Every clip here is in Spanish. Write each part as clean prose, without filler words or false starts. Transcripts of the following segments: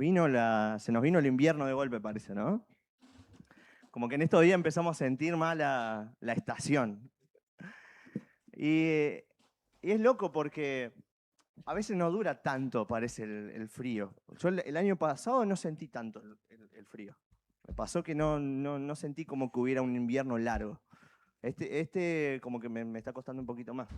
se nos vino el invierno de golpe, parece, ¿no? Como que en estos días empezamos a sentir más la estación. Y, y es loco porque a veces no dura tanto, parece, el frío. Yo el año pasado no sentí tanto el frío. Me pasó que no sentí como que hubiera un invierno largo. Este como que me está costando un poquito más.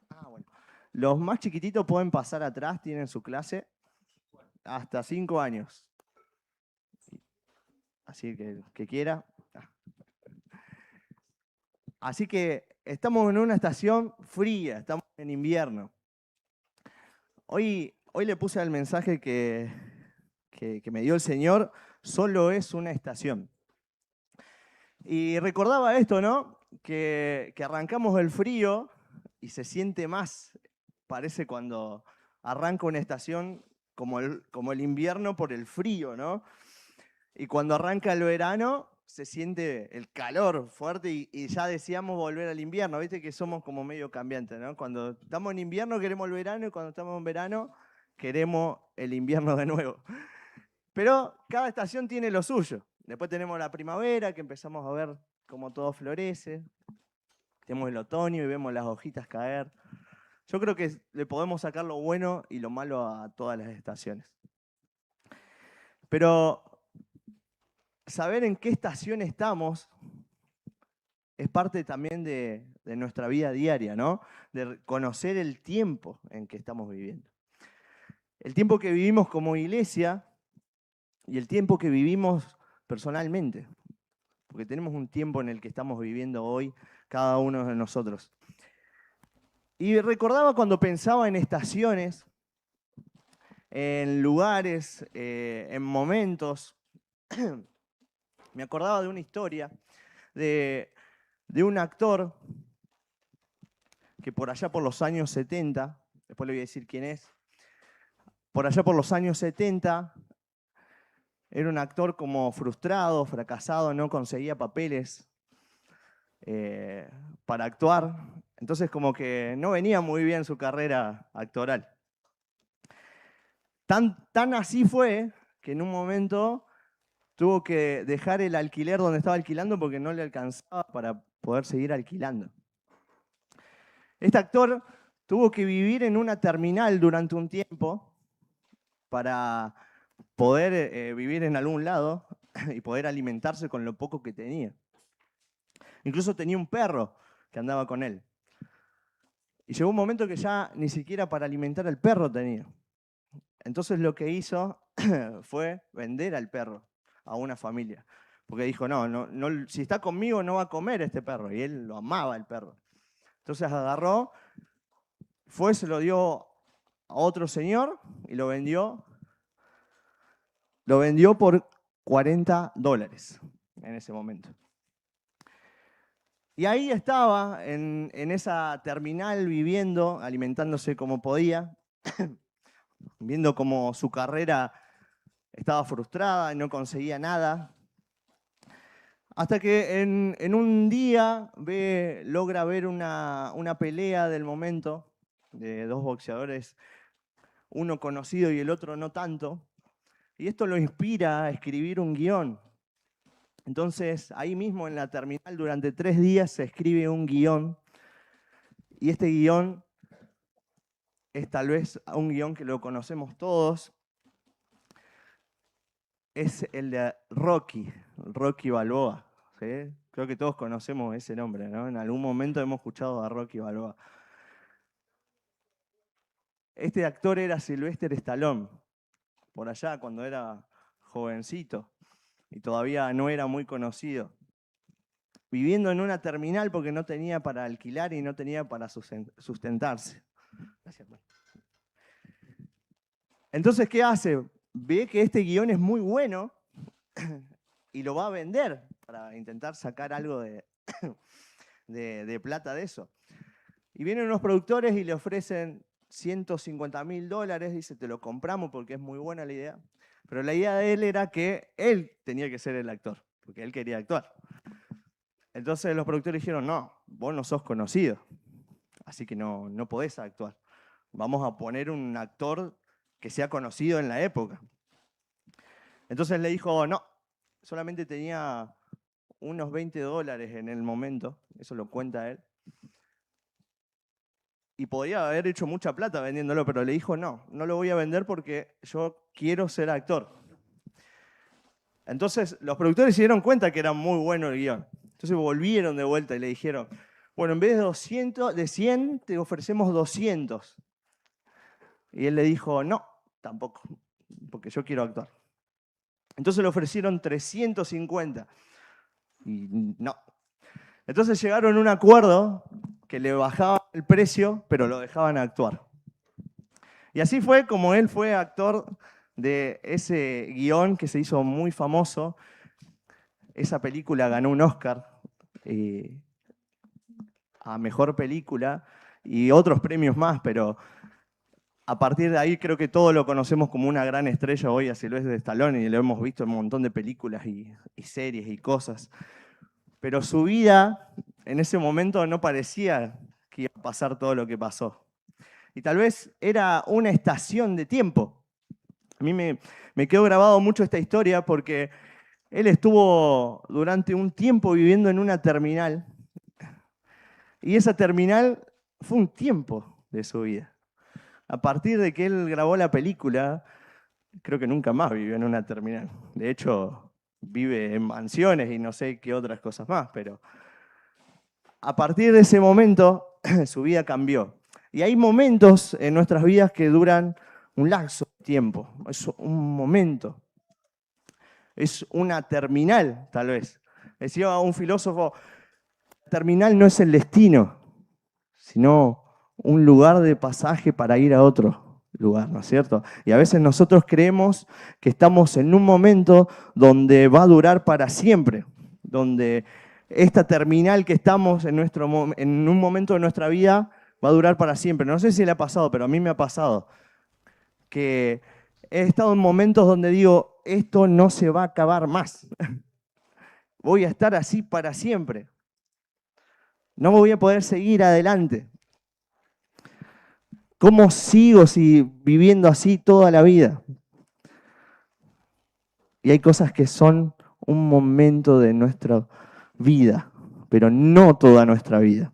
Ah, bueno. Los más chiquititos pueden pasar atrás, tienen su clase, hasta 5 años. Así que quiera. Así que estamos en una estación fría, estamos en invierno. Hoy le puse al mensaje que me dio el Señor, solo es una estación. Y recordaba esto, ¿no? Que arrancamos el frío y se siente más, parece cuando arranca una estación como el invierno por el frío, ¿no? Y cuando arranca el verano se siente el calor fuerte y ya deseamos volver al invierno. Viste que somos como medio cambiantes, ¿no? Cuando estamos en invierno queremos el verano y cuando estamos en verano queremos el invierno de nuevo. Pero cada estación tiene lo suyo. Después tenemos la primavera, que empezamos a ver cómo todo florece. Tenemos el otoño y vemos las hojitas caer. Yo creo que le podemos sacar lo bueno y lo malo a todas las estaciones. Pero saber en qué estación estamos es parte también de nuestra vida diaria, ¿no? De conocer el tiempo en que estamos viviendo. El tiempo que vivimos como iglesia y el tiempo que vivimos personalmente. Porque tenemos un tiempo en el que estamos viviendo hoy cada uno de nosotros. Y recordaba cuando pensaba en estaciones, en lugares, en momentos, me acordaba de una historia de un actor que por allá por los años 70, después le voy a decir quién es, por allá por los años 70, era un actor como frustrado, fracasado, no conseguía papeles para actuar. Entonces como que no venía muy bien su carrera actoral. Tan así fue que en un momento tuvo que dejar el alquiler donde estaba alquilando porque no le alcanzaba para poder seguir alquilando. Este actor tuvo que vivir en una terminal durante un tiempo para poder vivir en algún lado y poder alimentarse con lo poco que tenía. Incluso tenía un perro que andaba con él. Y llegó un momento que ya ni siquiera para alimentar al perro tenía. Entonces lo que hizo fue vender al perro a una familia. Porque dijo, no, si está conmigo no va a comer este perro. Y él lo amaba el perro. Entonces agarró, se lo dio a otro señor y lo vendió por $40 en ese momento. Y ahí estaba, en esa terminal, viviendo, alimentándose como podía, viendo cómo su carrera estaba frustrada y no conseguía nada. Hasta que en un día logra ver una pelea del momento de dos boxeadores, uno conocido y el otro no tanto. Y esto lo inspira a escribir un guión. Entonces, ahí mismo en la terminal, durante 3 días se escribe un guión. Y este guión es tal vez un guión que lo conocemos todos. Es el de Rocky Balboa. ¿Sí? Creo que todos conocemos ese nombre, ¿no? En algún momento hemos escuchado a Rocky Balboa. Este actor era Sylvester Stallone, por allá cuando era jovencito y todavía no era muy conocido. Viviendo en una terminal porque no tenía para alquilar y no tenía para sustentarse. Gracias. Entonces, ¿qué hace? Ve que este guión es muy bueno y lo va a vender para intentar sacar algo de plata de eso. Y vienen unos productores y le ofrecen $150.000, dice, te lo compramos porque es muy buena la idea. Pero la idea de él era que él tenía que ser el actor, porque él quería actuar. Entonces los productores dijeron, no, vos no sos conocido, así que no podés actuar. Vamos a poner un actor que sea conocido en la época. Entonces le dijo, no, solamente tenía unos $20 en el momento, eso lo cuenta él. Y podría haber hecho mucha plata vendiéndolo, pero le dijo, no, no lo voy a vender porque yo quiero ser actor. Entonces los productores se dieron cuenta que era muy bueno el guión. Entonces volvieron de vuelta y le dijeron, bueno, en vez de 100 te ofrecemos 200. Y él le dijo, no, tampoco, porque yo quiero actuar. Entonces le ofrecieron 350. Y no. Entonces llegaron a un acuerdo que le bajaban el precio, pero lo dejaban actuar. Y así fue como él fue actor de ese guión que se hizo muy famoso. Esa película ganó un Oscar a Mejor Película y otros premios más, pero a partir de ahí creo que todos lo conocemos como una gran estrella hoy a Sylvester Stallone y lo hemos visto en un montón de películas y series y cosas. Pero su vida en ese momento no parecía que iba a pasar todo lo que pasó. Y tal vez era una estación de tiempo. A mí me quedó grabado mucho esta historia porque él estuvo durante un tiempo viviendo en una terminal. Y esa terminal fue un tiempo de su vida. A partir de que él grabó la película, creo que nunca más vivió en una terminal. De hecho, vive en mansiones y no sé qué otras cosas más, pero a partir de ese momento su vida cambió. Y hay momentos en nuestras vidas que duran un lapso de tiempo, es un momento, es una terminal tal vez. Decía un filósofo, la terminal no es el destino, sino un lugar de pasaje para ir a otro lugar, ¿no es cierto? Y a veces nosotros creemos que estamos en un momento donde va a durar para siempre, donde esta terminal que estamos en un momento de nuestra vida va a durar para siempre. No sé si le ha pasado, pero a mí me ha pasado que he estado en momentos donde digo, esto no se va a acabar más. Voy a estar así para siempre. No me voy a poder seguir adelante. ¿Cómo sigo viviendo así toda la vida? Y hay cosas que son un momento de nuestra vida, pero no toda nuestra vida.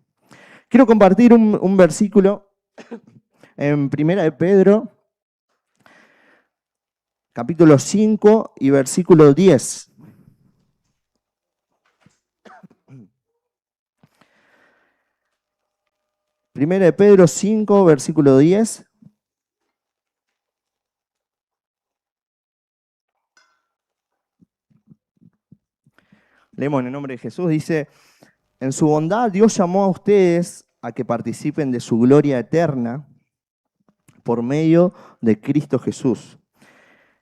Quiero compartir un versículo en Primera de Pedro, capítulo 5 y versículo 10. Primera de Pedro 5, versículo 10. Leemos en el nombre de Jesús. Dice, en su bondad Dios llamó a ustedes a que participen de su gloria eterna por medio de Cristo Jesús.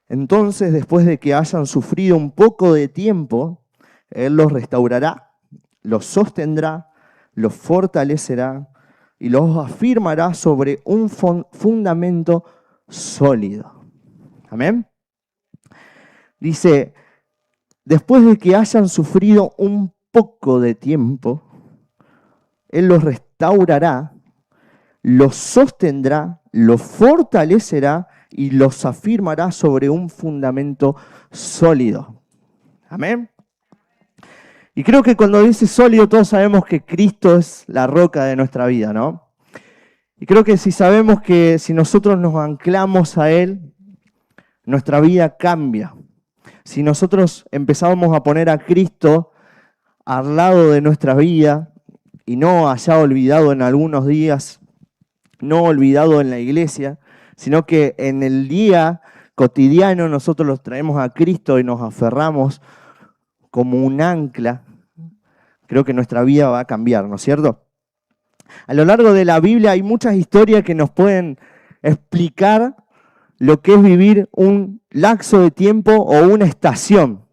Entonces, después de que hayan sufrido un poco de tiempo, Él los restaurará, los sostendrá, los fortalecerá y los afirmará sobre un fundamento sólido. Amén. Dice, después de que hayan sufrido un poco de tiempo, Él los restaurará, los sostendrá, los fortalecerá y los afirmará sobre un fundamento sólido. Amén. Y creo que cuando dice sólido todos sabemos que Cristo es la roca de nuestra vida, ¿no? Y creo que si sabemos que si nosotros nos anclamos a Él, nuestra vida cambia. Si nosotros empezamos a poner a Cristo al lado de nuestra vida y no allá olvidado en algunos días, no olvidado en la iglesia, sino que en el día cotidiano nosotros los traemos a Cristo y nos aferramos como un ancla, creo que nuestra vida va a cambiar, ¿no es cierto? A lo largo de la Biblia hay muchas historias que nos pueden explicar lo que es vivir un lapso de tiempo o una estación.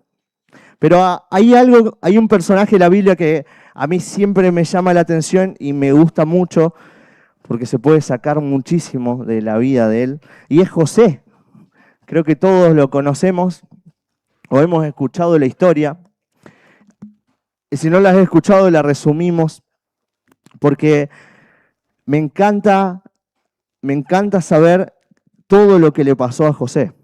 Pero hay un personaje de la Biblia que a mí siempre me llama la atención y me gusta mucho porque se puede sacar muchísimo de la vida de él, y es José. Creo que todos lo conocemos o hemos escuchado la historia. Y si no la has escuchado, la resumimos, porque me encanta me encanta saber todo lo que le pasó a José.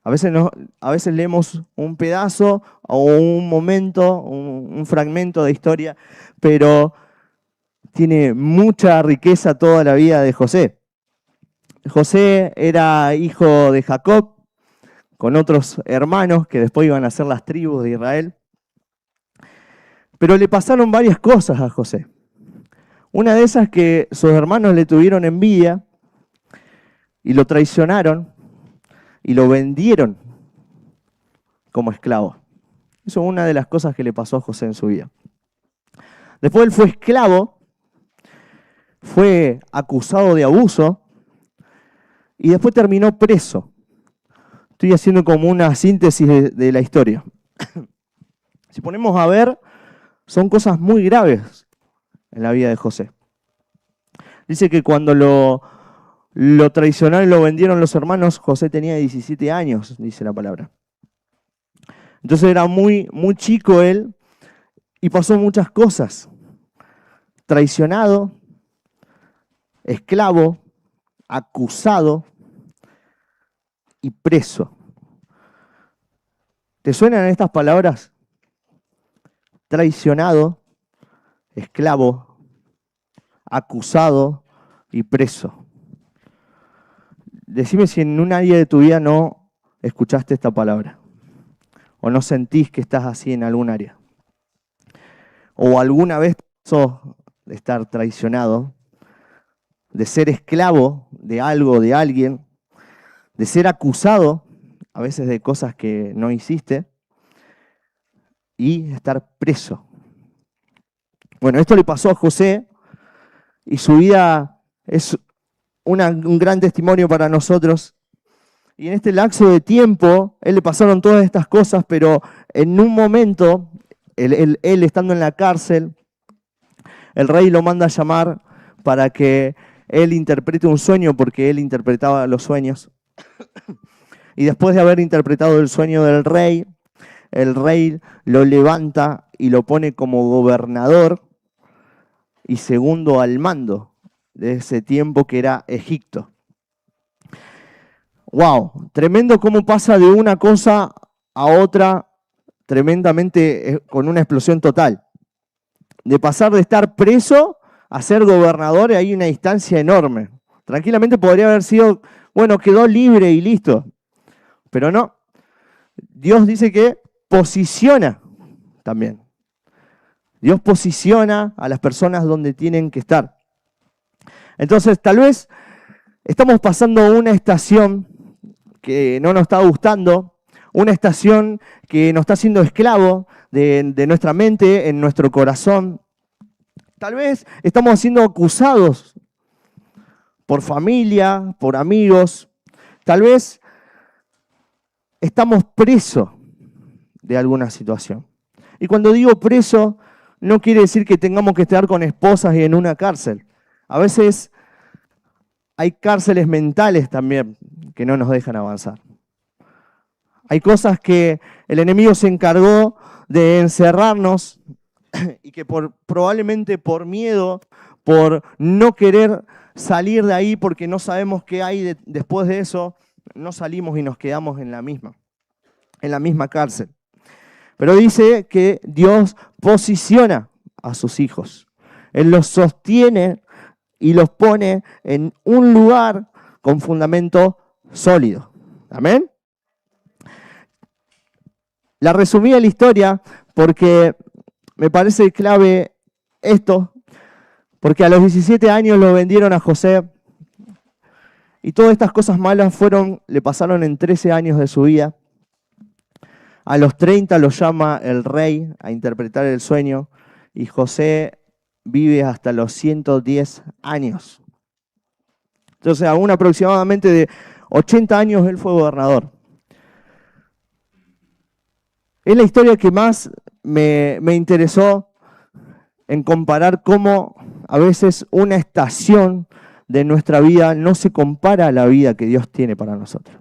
A veces leemos un pedazo o un momento, un fragmento de historia, pero tiene mucha riqueza toda la vida de José. José era hijo de Jacob, con otros hermanos que después iban a ser las tribus de Israel. Pero le pasaron varias cosas a José. Una de esas que sus hermanos le tuvieron envidia y lo traicionaron y lo vendieron como esclavo. Eso es una de las cosas que le pasó a José en su vida. Después él fue esclavo, fue acusado de abuso y después terminó preso. Estoy haciendo como una síntesis de la historia. Si ponemos a ver, son cosas muy graves en la vida de José. Dice que cuando lo traicionaron y lo vendieron los hermanos, José tenía 17 años, dice la palabra. Entonces era muy, muy chico él y pasó muchas cosas. Traicionado, esclavo, acusado y preso. ¿Te suenan estas palabras? Traicionado, esclavo, acusado y preso. Decime si en un área de tu vida no escuchaste esta palabra o no sentís que estás así en algún área. O alguna vez pasó de estar traicionado, de ser esclavo de algo, de alguien, de ser acusado a veces de cosas que no hiciste y estar preso. Bueno, esto le pasó a José y su vida es un gran testimonio para nosotros. Y en este lapso de tiempo, él le pasaron todas estas cosas, pero en un momento, él estando en la cárcel, el rey lo manda a llamar para que él interprete un sueño, porque él interpretaba los sueños. Y después de haber interpretado el sueño del rey, el rey lo levanta y lo pone como gobernador y segundo al mando de ese tiempo que era Egipto. ¡Wow! Tremendo cómo pasa de una cosa a otra tremendamente con una explosión total. De pasar de estar preso a ser gobernador, hay una distancia enorme. Tranquilamente podría haber sido, bueno, quedó libre y listo. Pero no. Dios dice que posiciona también. Dios posiciona a las personas donde tienen que estar. Entonces, tal vez estamos pasando una estación que no nos está gustando, una estación que nos está haciendo esclavo de nuestra mente, en nuestro corazón. Tal vez estamos siendo acusados por familia, por amigos. Tal vez estamos presos de alguna situación. Y cuando digo preso, no quiere decir que tengamos que estar con esposas y en una cárcel. A veces hay cárceles mentales también que no nos dejan avanzar. Hay cosas que el enemigo se encargó de encerrarnos y que probablemente por miedo, por no querer salir de ahí porque no sabemos qué hay después de eso, no salimos y nos quedamos en la misma cárcel. Pero dice que Dios posiciona a sus hijos. Él los sostiene y los pone en un lugar con fundamento sólido. ¿Amén? La resumí en la historia porque me parece clave esto, porque a los 17 años lo vendieron a José y todas estas cosas malas le pasaron en 13 años de su vida. A los 30 lo llama el rey a interpretar el sueño y José vive hasta los 110 años. Entonces, aún aproximadamente de 80 años él fue gobernador. Es la historia que más me interesó en comparar cómo a veces una estación de nuestra vida no se compara a la vida que Dios tiene para nosotros.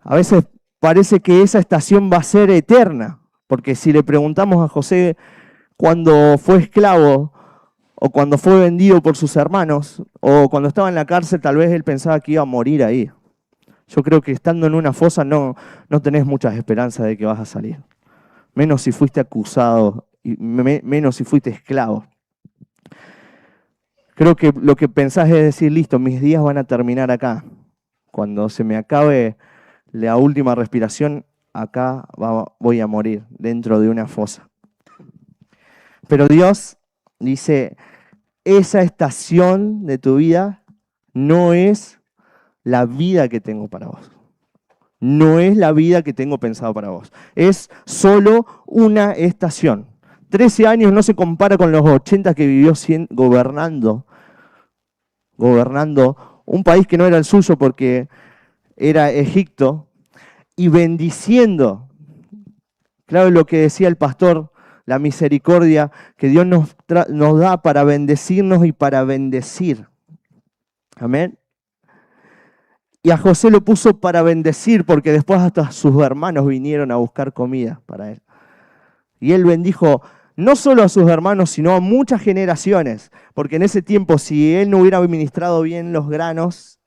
A veces parece que esa estación va a ser eterna, porque si le preguntamos a José cuando fue esclavo, o cuando fue vendido por sus hermanos, o cuando estaba en la cárcel, tal vez él pensaba que iba a morir ahí. Yo creo que estando en una fosa no tenés muchas esperanzas de que vas a salir. Menos si fuiste acusado, y menos si fuiste esclavo. Creo que lo que pensás es decir, listo, mis días van a terminar acá. Cuando se me acabe la última respiración, acá voy a morir, dentro de una fosa. Pero Dios dice, esa estación de tu vida no es la vida que tengo para vos. No es la vida que tengo pensado para vos. Es solo una estación. 13 años no se compara con los 80 que vivió gobernando un país que no era el suyo porque era Egipto, y bendiciendo. Claro lo que decía el pastor, la misericordia que Dios nos da para bendecirnos y para bendecir. Amén. Y a José lo puso para bendecir, porque después hasta sus hermanos vinieron a buscar comida para él. Y él bendijo no solo a sus hermanos, sino a muchas generaciones, porque en ese tiempo, si él no hubiera administrado bien los granos,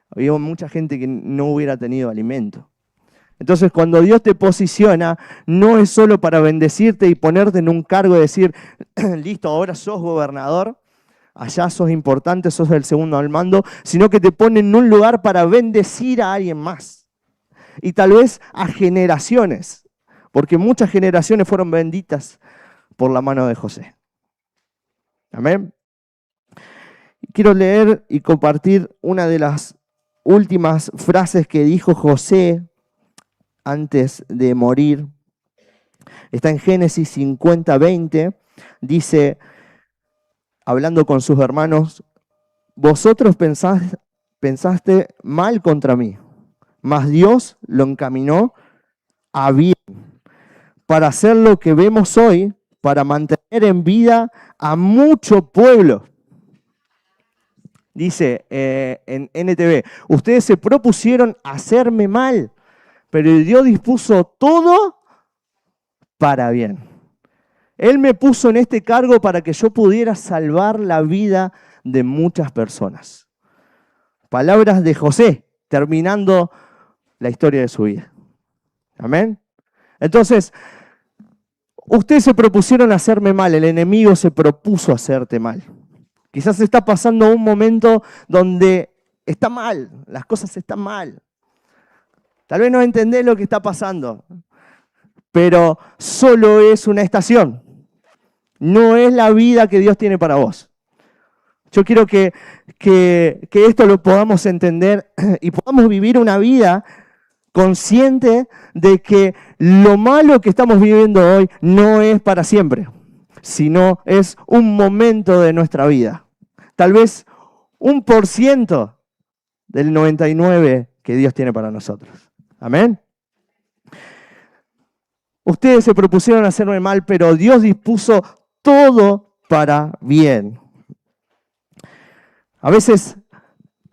había mucha gente que no hubiera tenido alimento. Entonces, cuando Dios te posiciona, no es solo para bendecirte y ponerte en un cargo y decir, listo, ahora sos gobernador, allá sos importante, sos el segundo al mando, sino que te pone en un lugar para bendecir a alguien más. Y tal vez a generaciones, porque muchas generaciones fueron benditas por la mano de José. Amén. Quiero leer y compartir una de las últimas frases que dijo José antes de morir. Está en Génesis 50:20. Dice, hablando con sus hermanos, vosotros pensaste mal contra mí, mas Dios lo encaminó a bien, para hacer lo que vemos hoy, para mantener en vida a mucho pueblo. Dice en NTV, ustedes se propusieron hacerme mal, pero Dios dispuso todo para bien. Él me puso en este cargo para que yo pudiera salvar la vida de muchas personas. Palabras de José, terminando la historia de su vida. Amén. Entonces, ustedes se propusieron hacerme mal, el enemigo se propuso hacerte mal. Quizás está pasando un momento donde está mal, las cosas están mal. Tal vez no entendés lo que está pasando, pero solo es una estación. No es la vida que Dios tiene para vos. Yo quiero que esto lo podamos entender y podamos vivir una vida consciente de que lo malo que estamos viviendo hoy no es para siempre, sino es un momento de nuestra vida. Tal vez 1% del 99 que Dios tiene para nosotros. Amén. Ustedes se propusieron hacerme mal, pero Dios dispuso todo para bien. A veces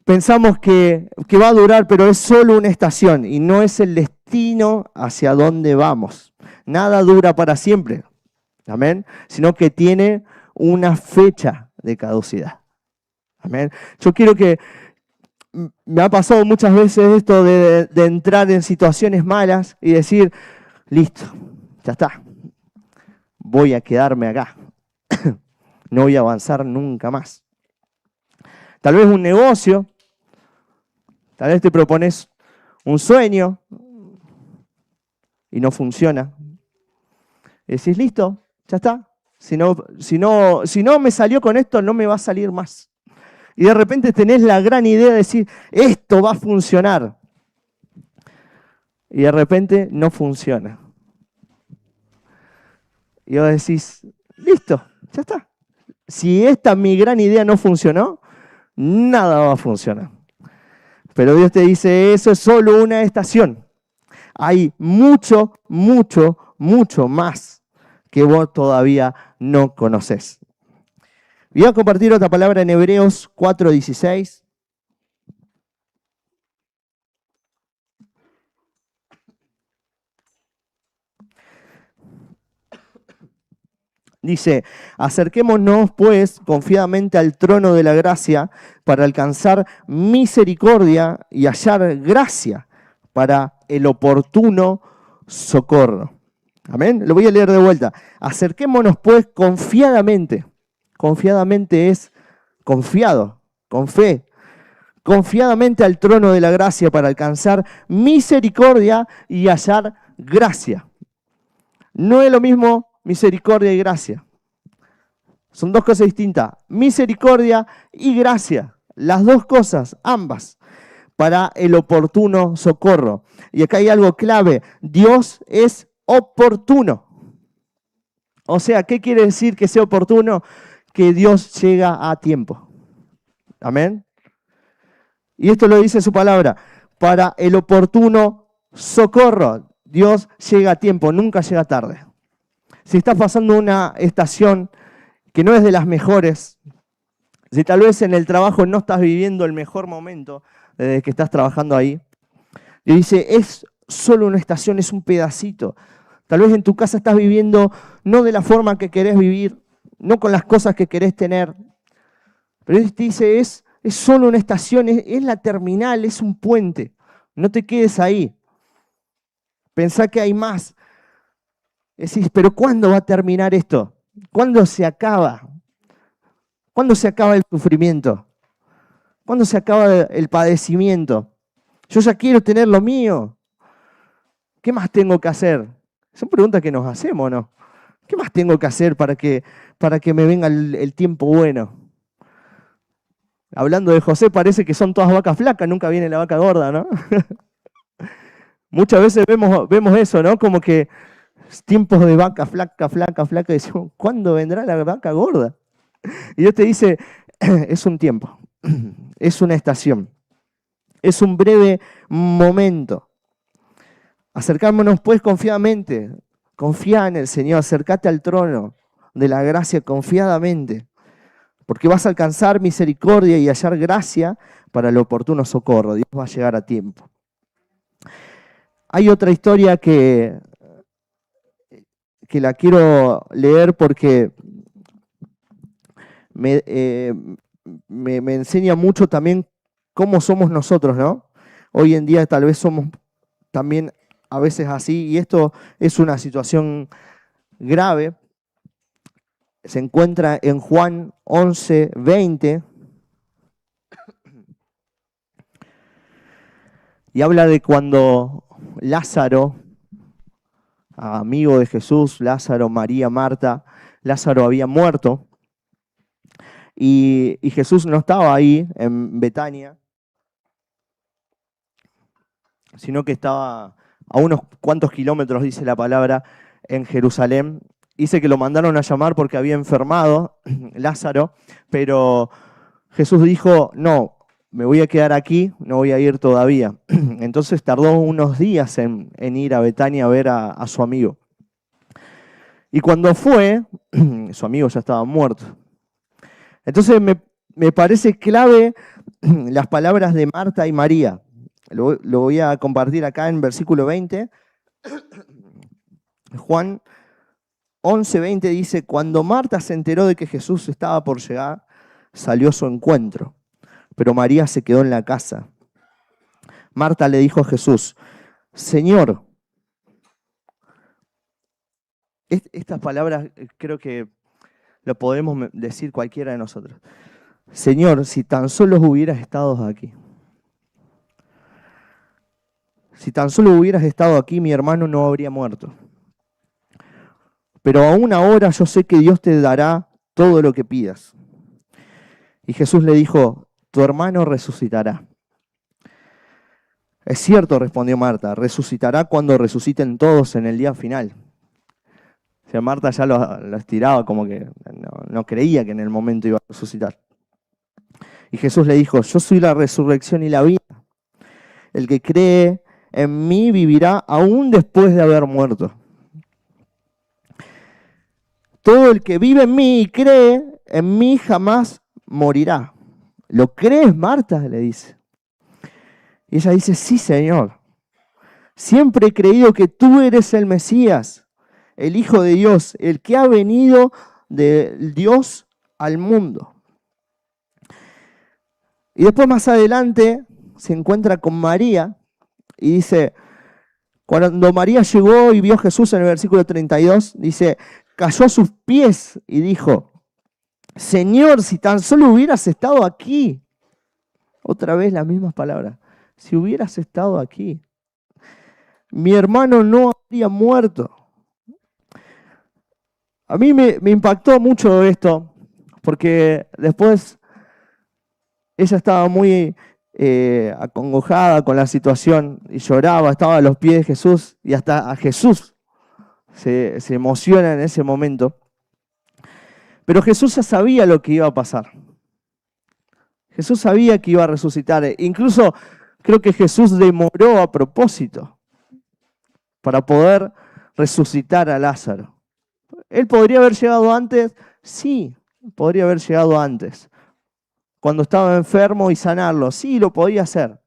pensamos que va a durar, pero es solo una estación y no es el destino hacia donde vamos. Nada dura para siempre, amén, sino que tiene una fecha de caducidad. Amén. Yo quiero que, me ha pasado muchas veces esto de entrar en situaciones malas y decir, listo, ya está, voy a quedarme acá, no voy a avanzar nunca más. Tal vez un negocio, tal vez te propones un sueño y no funciona. Y decís, listo, ya está. Si no me salió con esto, no me va a salir más. Y de repente tenés la gran idea de decir, esto va a funcionar. Y de repente no funciona. Y vos decís, listo, ya está. Si esta mi gran idea no funcionó, nada va a funcionar. Pero Dios te dice, eso es solo una estación. Hay mucho, mucho, mucho más que vos todavía no conoces. Voy a compartir otra palabra en Hebreos 4:16. Dice, acerquémonos pues confiadamente al trono de la gracia para alcanzar misericordia y hallar gracia para el oportuno socorro. Amén. Lo voy a leer de vuelta. Acerquémonos pues confiadamente. Confiadamente es confiado, con fe. Confiadamente al trono de la gracia para alcanzar misericordia y hallar gracia. No es lo mismo misericordia y gracia. Son dos cosas distintas. Misericordia y gracia. Las dos cosas, ambas, para el oportuno socorro. Y acá hay algo clave. Dios es oportuno. O sea, ¿qué quiere decir que sea oportuno? Que Dios llega a tiempo. Amén. Y esto lo dice su palabra. Para el oportuno socorro. Dios llega a tiempo, nunca llega tarde. Si estás pasando una estación que no es de las mejores, si tal vez en el trabajo no estás viviendo el mejor momento desde que estás trabajando ahí, y dice, es solo una estación, es un pedacito. Tal vez en tu casa estás viviendo no de la forma que querés vivir, no con las cosas que querés tener, pero Él te dice, es solo una estación, es la terminal, es un puente. No te quedes ahí. Pensá que hay más. Decís, pero ¿cuándo va a terminar esto? ¿Cuándo se acaba? ¿Cuándo se acaba el sufrimiento? ¿Cuándo se acaba el padecimiento? Yo ya quiero tener lo mío. ¿Qué más tengo que hacer? Son preguntas que nos hacemos, ¿no? ¿Qué más tengo que hacer para que me venga el tiempo bueno? Hablando de José, parece que son todas vacas flacas, nunca viene la vaca gorda, ¿no? Muchas veces vemos eso, ¿no? Como que tiempos de vaca flaca, y decimos, ¿cuándo vendrá la vaca gorda? Y Dios te dice, es un tiempo, es una estación, es un breve momento. Acercámonos pues confiadamente, confía en el Señor, acércate al trono de la gracia confiadamente, porque vas a alcanzar misericordia y hallar gracia para el oportuno socorro. Dios va a llegar a tiempo. Hay otra historia que la quiero leer porque me enseña mucho también cómo somos nosotros, ¿no? Hoy en día tal vez somos también a veces así, y esto es una situación grave. Se encuentra en Juan 11:20 y habla de cuando Lázaro, amigo de Jesús, Lázaro, María, Marta, Lázaro había muerto y Jesús no estaba ahí en Betania, sino que estaba a unos cuantos kilómetros, dice la palabra, en Jerusalén. Dice que lo mandaron a llamar porque había enfermado Lázaro, pero Jesús dijo, no, me voy a quedar aquí, no voy a ir todavía. Entonces tardó unos días en ir a Betania a ver a su amigo. Y cuando fue, su amigo ya estaba muerto. Entonces me parece clave las palabras de Marta y María. Lo voy a compartir acá en versículo 20. Juan 11:20 dice, cuando Marta se enteró de que Jesús estaba por llegar, salió a su encuentro, pero María se quedó en la casa. Marta le dijo a Jesús, Señor, estas palabras creo que lo podemos decir cualquiera de nosotros. Señor, si tan solo hubieras estado aquí. Si tan solo hubieras estado aquí, mi hermano no habría muerto. Pero aún ahora yo sé que Dios te dará todo lo que pidas. Y Jesús le dijo, tu hermano resucitará. Es cierto, respondió Marta, resucitará cuando resuciten todos en el día final. O sea, Marta ya lo estiraba como que no creía que en el momento iba a resucitar. Y Jesús le dijo, yo soy la resurrección y la vida. El que cree en mí vivirá aún después de haber muerto. Todo el que vive en mí y cree en mí jamás morirá. ¿Lo crees, Marta? Le dice. Y ella dice, sí, Señor. Siempre he creído que tú eres el Mesías, el Hijo de Dios, el que ha venido del Dios al mundo. Y después más adelante se encuentra con María y dice, cuando María llegó y vio a Jesús en el versículo 32, dice, cayó a sus pies y dijo, Señor, si tan solo hubieras estado aquí. Otra vez las mismas palabras. Si hubieras estado aquí, mi hermano no habría muerto. A mí me impactó mucho esto, porque después ella estaba muy acongojada con la situación y lloraba, estaba a los pies de Jesús y hasta a Jesús se emociona en ese momento. Pero Jesús ya sabía lo que iba a pasar. Jesús sabía que iba a resucitar. Incluso creo que Jesús demoró a propósito para poder resucitar a Lázaro. ¿Él podría haber llegado antes? Sí, podría haber llegado antes. Cuando estaba enfermo y sanarlo, sí, lo podía hacer.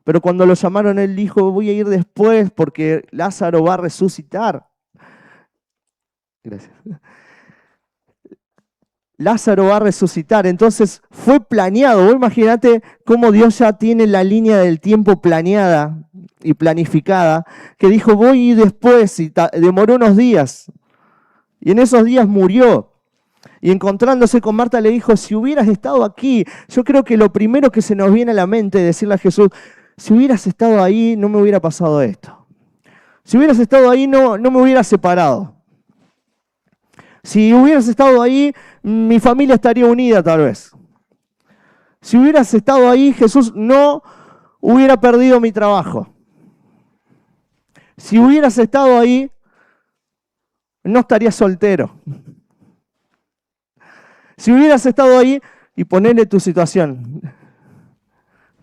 Pero cuando lo llamaron, él dijo, voy a ir después porque Lázaro va a resucitar. Gracias. Lázaro va a resucitar, entonces fue planeado. Vos imaginate cómo Dios ya tiene la línea del tiempo planeada y planificada, que dijo, voy a ir después, y demoró unos días. Y en esos días murió. Y encontrándose con Marta le dijo, si hubieras estado aquí, yo creo que lo primero que se nos viene a la mente es decirle a Jesús, si hubieras estado ahí no me hubiera pasado esto. Si hubieras estado ahí no me hubieras separado. Si hubieras estado ahí, mi familia estaría unida tal vez. Si hubieras estado ahí, Jesús no hubiera perdido mi trabajo. Si hubieras estado ahí, no estaría soltero. Si hubieras estado ahí, y ponele tu situación.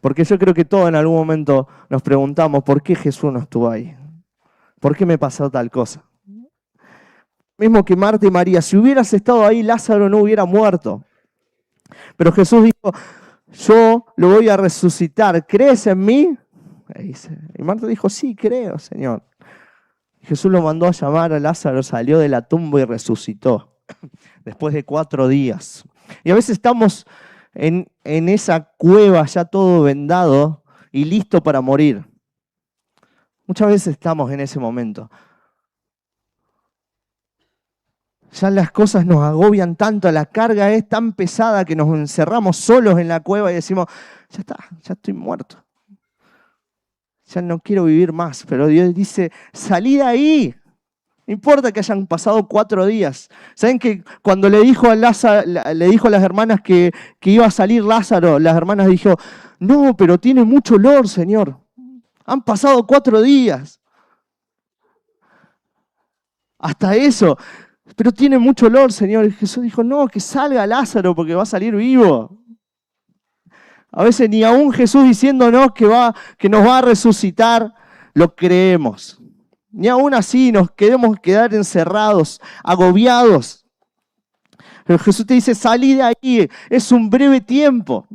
Porque yo creo que todos en algún momento nos preguntamos, ¿por qué Jesús no estuvo ahí? ¿Por qué me pasó tal cosa? Mismo que Marta y María, si hubieras estado ahí, Lázaro no hubiera muerto. Pero Jesús dijo, yo lo voy a resucitar, ¿crees en mí? Y Marta dijo, sí, creo, Señor. Jesús lo mandó a llamar a Lázaro, salió de la tumba y resucitó, después de 4 días. Y a veces estamos en esa cueva ya todo vendado y listo para morir. Muchas veces estamos en ese momento. Ya las cosas nos agobian tanto, la carga es tan pesada que nos encerramos solos en la cueva y decimos, ya está, ya estoy muerto. Ya no quiero vivir más. Pero Dios dice, salí de ahí. No importa que hayan pasado 4 días. ¿Saben que cuando le dijo a las hermanas que iba a salir Lázaro, las hermanas dijo, no, pero tiene mucho olor, Señor. Han pasado 4 días. Hasta eso. Pero tiene mucho olor, Señor. Y Jesús dijo, no, que salga Lázaro porque va a salir vivo. A veces ni aún Jesús diciéndonos que nos va a resucitar, lo creemos. Ni aún así nos queremos quedar encerrados, agobiados. Pero Jesús te dice, salí de ahí, es un breve tiempo.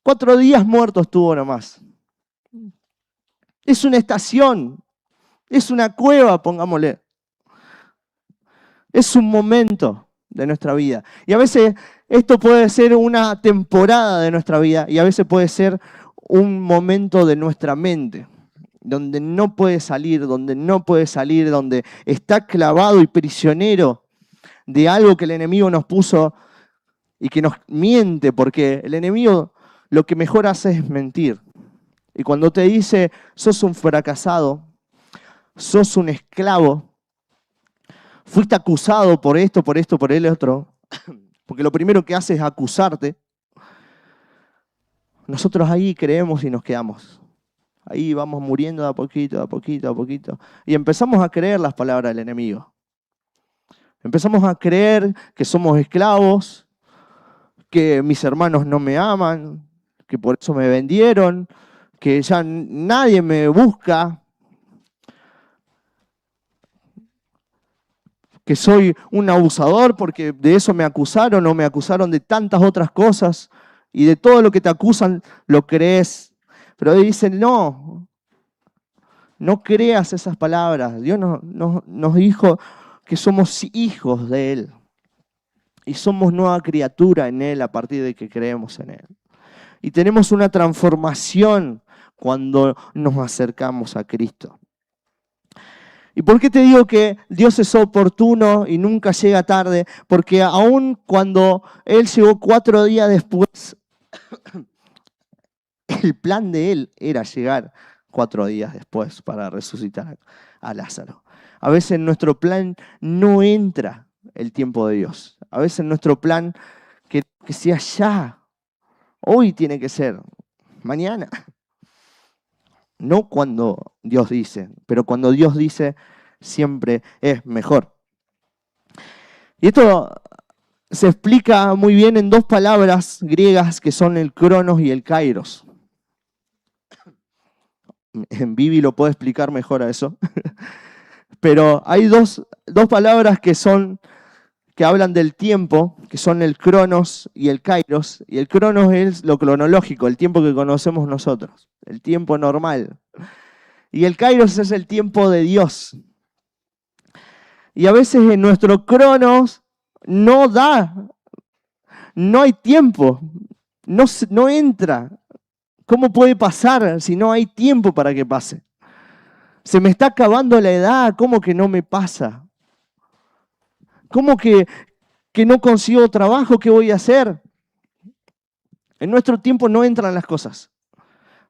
4 días muertos tuvo nomás. Es una estación, es una cueva, pongámosle. Es un momento de nuestra vida. Y a veces esto puede ser una temporada de nuestra vida y a veces puede ser un momento de nuestra mente, donde no puede salir, donde está clavado y prisionero de algo que el enemigo nos puso y que nos miente, porque el enemigo lo que mejor hace es mentir. Y cuando te dice, sos un fracasado, sos un esclavo, fuiste acusado por esto, por el otro, porque lo primero que hace es acusarte, nosotros ahí creemos y nos quedamos. Ahí vamos muriendo de a poquito, de a poquito, de a poquito. Y empezamos a creer las palabras del enemigo. Empezamos a creer que somos esclavos, que mis hermanos no me aman, que por eso me vendieron, que ya nadie me busca, que soy un abusador porque de eso me acusaron o me acusaron de tantas otras cosas y de todo lo que te acusan lo crees. Pero dicen, no creas esas palabras. Dios nos dijo, que somos hijos de Él y somos nueva criatura en Él a partir de que creemos en Él. Y tenemos una transformación cuando nos acercamos a Cristo. ¿Y por qué te digo que Dios es oportuno y nunca llega tarde? Porque aun cuando Él llegó 4 días después, el plan de Él era llegar 4 días después para resucitar a Lázaro. A veces en nuestro plan no entra el tiempo de Dios. A veces en nuestro plan que sea ya. Hoy tiene que ser. Mañana. No cuando Dios dice, pero cuando Dios dice siempre es mejor. Y esto se explica muy bien en 2 palabras griegas que son el cronos y el kairos. En Vivi lo puedo explicar mejor a eso. Pero hay dos palabras que hablan del tiempo, que son el cronos y el kairos. Y el cronos es lo cronológico, el tiempo que conocemos nosotros, el tiempo normal. Y el kairos es el tiempo de Dios. Y a veces en nuestro cronos no hay tiempo, no entra. ¿Cómo puede pasar si no hay tiempo para que pase? Se me está acabando la edad, ¿cómo que no me pasa? ¿Cómo que no consigo trabajo? ¿Qué voy a hacer? En nuestro tiempo no entran las cosas.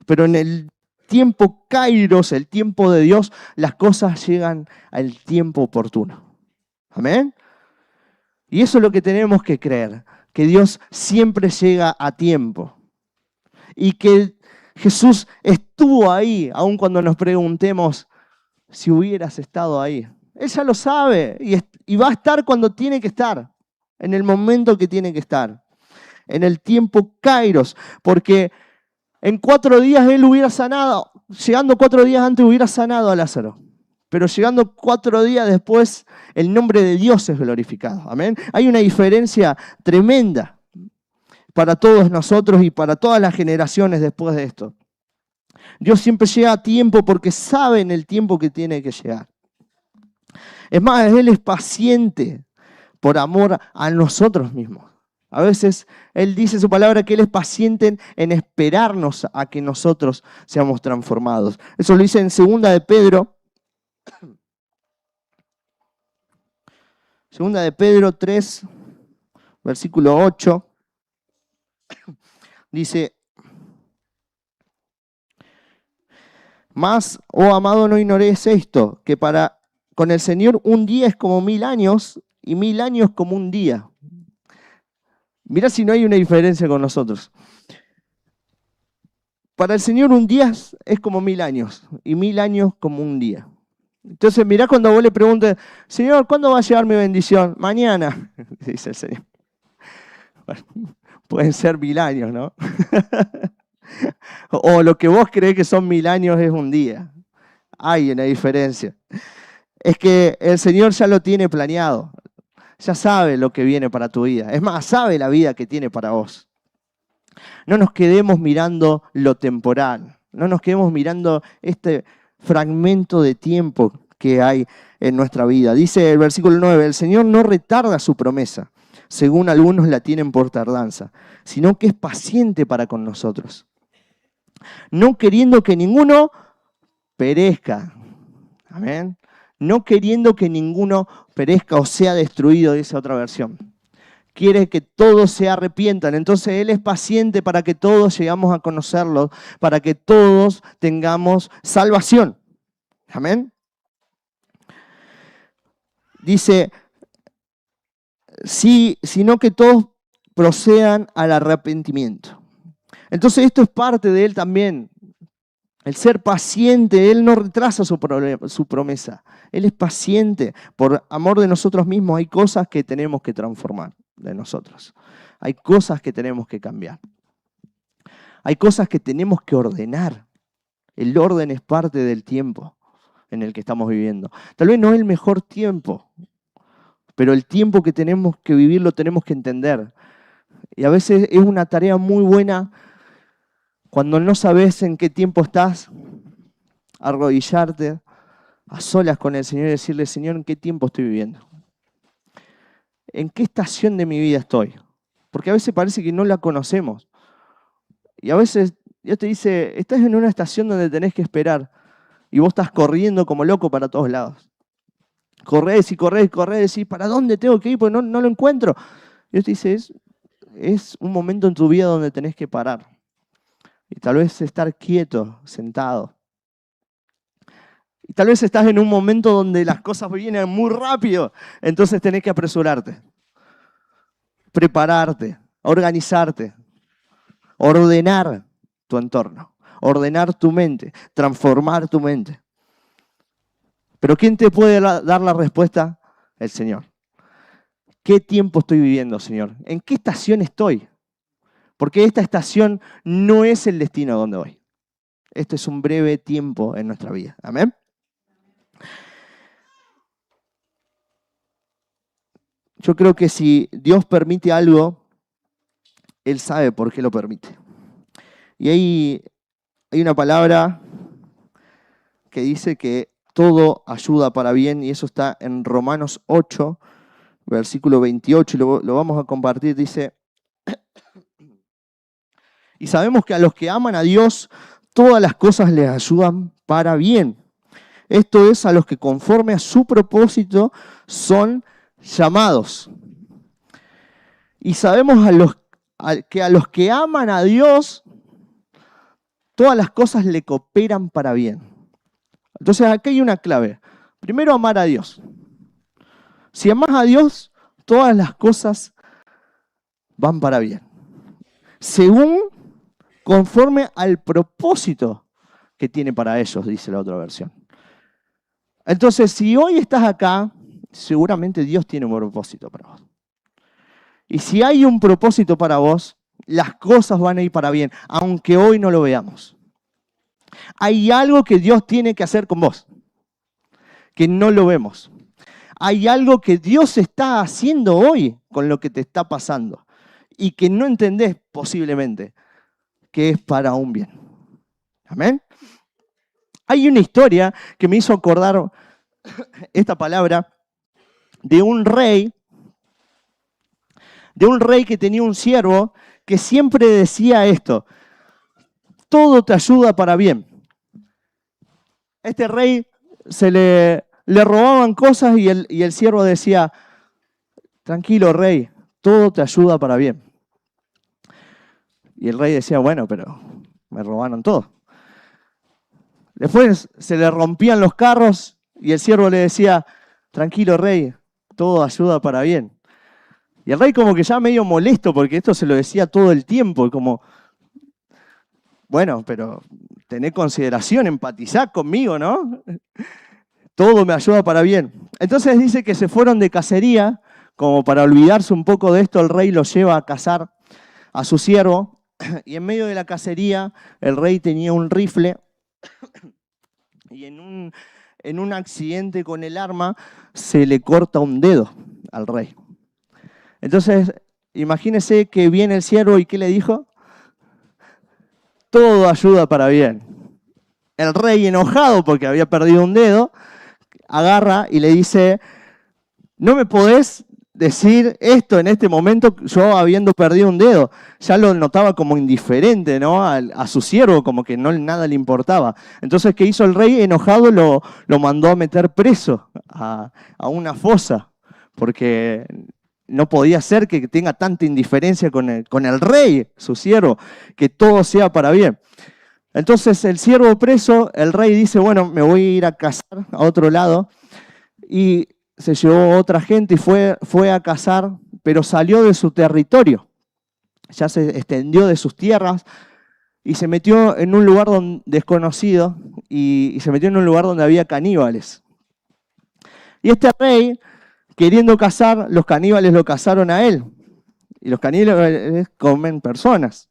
Pero en el tiempo kairos, el tiempo de Dios, las cosas llegan al tiempo oportuno. ¿Amén? Y eso es lo que tenemos que creer, que Dios siempre llega a tiempo. Y que Jesús estuvo ahí, aun cuando nos preguntemos si hubieras estado ahí. Él ya lo sabe y va a estar cuando tiene que estar, en el momento que tiene que estar, en el tiempo kairos, porque en 4 días Él hubiera sanado, llegando 4 días antes hubiera sanado a Lázaro, pero llegando 4 días después el nombre de Dios es glorificado. Amén. Hay una diferencia tremenda para todos nosotros y para todas las generaciones después de esto. Dios siempre llega a tiempo porque sabe en el tiempo que tiene que llegar. Es más, Él es paciente por amor a nosotros mismos. A veces Él dice en su palabra que Él es paciente en esperarnos a que nosotros seamos transformados. Eso lo dice en 2 de Pedro. 2 de Pedro 3, versículo 8. Dice: mas, oh amado, no ignoréis esto, que con el Señor un día es como 1000 años y 1000 años como un día. Mirá si no hay una diferencia con nosotros. Para el Señor un día es como 1000 años y 1000 años como un día. Entonces mirá cuando vos le preguntes: Señor, ¿cuándo va a llegar mi bendición? Mañana, dice el Señor. Bueno, pueden ser 1000 años, ¿no? O lo que vos creés que son 1000 años es un día. Hay una diferencia. Es que el Señor ya lo tiene planeado. Ya sabe lo que viene para tu vida. Es más, sabe la vida que tiene para vos. No nos quedemos mirando lo temporal. No nos quedemos mirando este fragmento de tiempo que hay en nuestra vida. Dice el versículo 9, el Señor no retarda su promesa, según algunos la tienen por tardanza, sino que es paciente para con nosotros, no queriendo que ninguno perezca. Amén. No queriendo que ninguno perezca o sea destruido, dice otra versión. Quiere que todos se arrepientan. Entonces Él es paciente para que todos llegamos a conocerlo, para que todos tengamos salvación. Amén. Dice, sino que todos procedan al arrepentimiento. Entonces esto es parte de Él también. El ser paciente, Él no retrasa su promesa. Él es paciente. Por amor de nosotros mismos hay cosas que tenemos que transformar de nosotros. Hay cosas que tenemos que cambiar. Hay cosas que tenemos que ordenar. El orden es parte del tiempo en el que estamos viviendo. Tal vez no es el mejor tiempo, pero el tiempo que tenemos que vivir lo tenemos que entender. Y a veces es una tarea muy buena cuando no sabes en qué tiempo estás, arrodillarte a solas con el Señor y decirle, Señor, ¿en qué tiempo estoy viviendo? ¿En qué estación de mi vida estoy? Porque a veces parece que no la conocemos. Y a veces Dios te dice, estás en una estación donde tenés que esperar y vos estás corriendo como loco para todos lados. Corres y corres y corres y decís, ¿para dónde tengo que ir? Porque no lo encuentro. Dios te dice, es un momento en tu vida donde tenés que parar. Y tal vez estar quieto, sentado. Y tal vez estás en un momento donde las cosas vienen muy rápido, entonces tenés que apresurarte, prepararte, organizarte, ordenar tu entorno, ordenar tu mente, transformar tu mente. Pero ¿quién te puede dar la respuesta? El Señor. ¿Qué tiempo estoy viviendo, Señor? ¿En qué estación estoy? Porque esta estación no es el destino a donde voy. Esto es un breve tiempo en nuestra vida. Amén. Yo creo que si Dios permite algo, Él sabe por qué lo permite. Y hay una palabra que dice que todo ayuda para bien, y eso está en Romanos 8, versículo 28, y lo vamos a compartir. Dice, y sabemos que a los que aman a Dios, todas las cosas les ayudan para bien. Esto es, a los que conforme a su propósito son llamados. Y sabemos que a los que aman a Dios, todas las cosas le cooperan para bien. Entonces aquí hay una clave. Primero, amar a Dios. Si amas a Dios, todas las cosas van para bien. Según, conforme al propósito que tiene para ellos, dice la otra versión. Entonces, si hoy estás acá, seguramente Dios tiene un propósito para vos. Y si hay un propósito para vos, las cosas van a ir para bien, aunque hoy no lo veamos. Hay algo que Dios tiene que hacer con vos, que no lo vemos. Hay algo que Dios está haciendo hoy con lo que te está pasando y que no entendés posiblemente, que es para un bien. Amén. Hay una historia que me hizo acordar esta palabra de un rey que tenía un siervo que siempre decía esto: todo te ayuda para bien. Este rey le robaban cosas y el siervo decía, tranquilo rey, todo te ayuda para bien. Y el rey decía, bueno, pero me robaron todo. Después se le rompían los carros y el siervo le decía, tranquilo rey, todo ayuda para bien. Y el rey como que ya medio molesto porque esto se lo decía todo el tiempo, como, bueno, pero tené consideración, empatizá conmigo, ¿no? Todo me ayuda para bien. Entonces dice que se fueron de cacería, como para olvidarse un poco de esto, el rey lo lleva a cazar a su siervo, y en medio de la cacería el rey tenía un rifle, y en un accidente con el arma se le corta un dedo al rey. Entonces, imagínese que viene el siervo y ¿qué le dijo? Todo ayuda para bien. El rey, enojado porque había perdido un dedo, agarra y le dice, no me podés decir esto en este momento, yo habiendo perdido un dedo. Ya lo notaba como indiferente, ¿no? A su siervo, como que nada le importaba. Entonces, ¿qué hizo el rey? Enojado lo mandó a meter preso a una fosa, porque no podía ser que tenga tanta indiferencia con el rey, su siervo, que todo sea para bien. Entonces el siervo preso, el rey dice, bueno, me voy a ir a cazar a otro lado, y se llevó otra gente y fue a cazar, pero salió de su territorio, ya se extendió de sus tierras y se metió en un lugar desconocido y se metió en un lugar donde había caníbales. Y este rey, queriendo cazar, los caníbales lo cazaron a él, y los caníbales comen personas.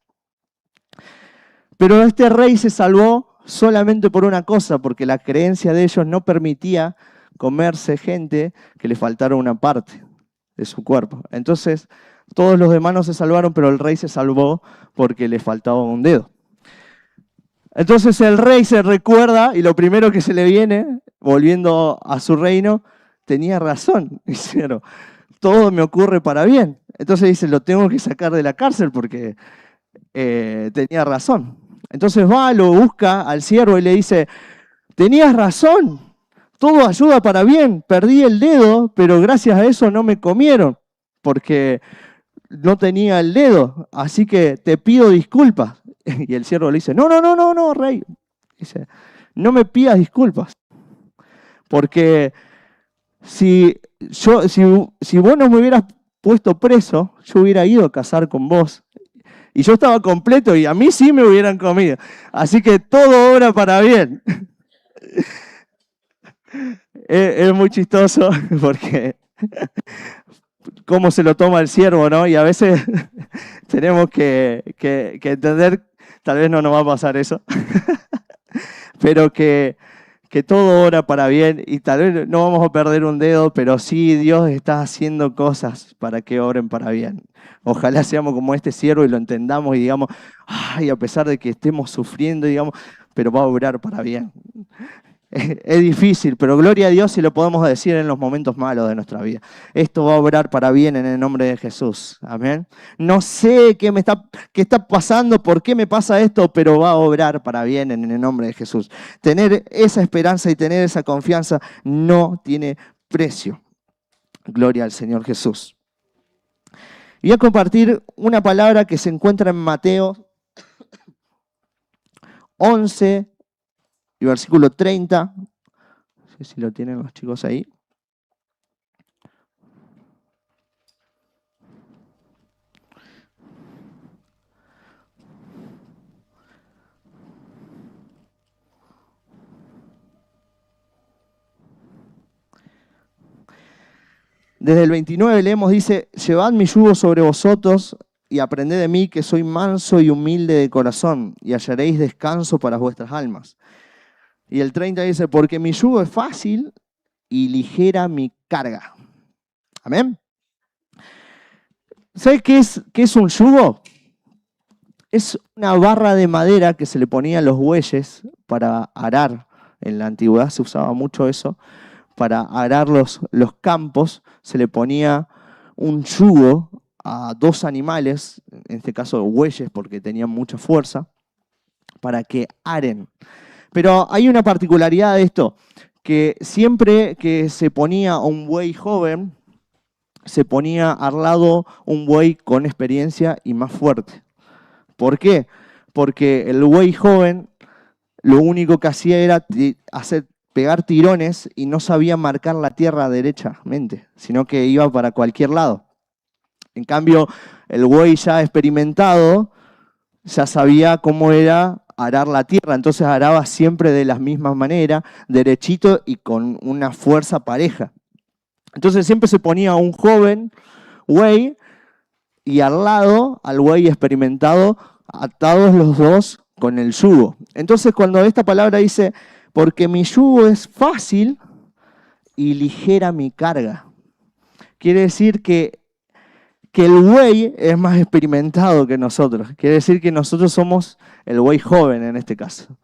Pero este rey se salvó solamente por una cosa, porque la creencia de ellos no permitía comerse gente que le faltara una parte de su cuerpo. Entonces, todos los demás no se salvaron, pero el rey se salvó porque le faltaba un dedo. Entonces el rey se recuerda y lo primero que se le viene volviendo a su reino, tenía razón, dice, todo me ocurre para bien. Entonces dice, lo tengo que sacar de la cárcel porque tenía razón. Entonces va, lo busca al siervo y le dice, tenías razón, todo ayuda para bien, perdí el dedo, pero gracias a eso no me comieron, porque no tenía el dedo, así que te pido disculpas. Y el siervo le dice, no, rey. Dice, no me pidas disculpas, porque si vos no me hubieras puesto preso, yo hubiera ido a cazar con vos. Y yo estaba completo y a mí sí me hubieran comido. Así que todo obra para bien. Es muy chistoso porque cómo se lo toma el siervo, ¿no? Y a veces tenemos que entender, tal vez no nos va a pasar eso, pero que todo obra para bien y tal vez no vamos a perder un dedo, pero sí Dios está haciendo cosas para que obren para bien. Ojalá seamos como este siervo y lo entendamos y digamos, ay, a pesar de que estemos sufriendo, digamos, pero va a obrar para bien. Es difícil, pero gloria a Dios si lo podemos decir en los momentos malos de nuestra vida. Esto va a obrar para bien en el nombre de Jesús. Amén. No sé qué está pasando, por qué me pasa esto, pero va a obrar para bien en el nombre de Jesús. Tener esa esperanza y tener esa confianza no tiene precio. Gloria al Señor Jesús. Y voy a compartir una palabra que se encuentra en Mateo 11 y versículo 30. No sé si lo tienen los chicos ahí. Desde el 29 leemos, dice, llevad mi yugo sobre vosotros y aprended de mí que soy manso y humilde de corazón y hallaréis descanso para vuestras almas. Y el 30 dice, porque mi yugo es fácil y ligera mi carga. Amén. ¿Sabes qué es un yugo? Es una barra de madera que se le ponía a los bueyes para arar. En la antigüedad se usaba mucho eso. Para arar los campos se le ponía un yugo a dos animales, en este caso bueyes porque tenían mucha fuerza, para que aren. Pero hay una particularidad de esto, que siempre que se ponía un buey joven, se ponía al lado un buey con experiencia y más fuerte. ¿Por qué? Porque el buey joven lo único que hacía era pegar tirones y no sabía marcar la tierra derechamente, sino que iba para cualquier lado. En cambio, el buey ya experimentado ya sabía cómo era arar la tierra, entonces araba siempre de la misma manera, derechito y con una fuerza pareja. Entonces siempre se ponía un joven buey y al lado al buey experimentado, atados los dos con el yugo. Entonces cuando esta palabra dice, porque mi yugo es fácil y ligera mi carga, quiere decir que el buey es más experimentado que nosotros. Quiere decir que nosotros somos el buey joven en este caso,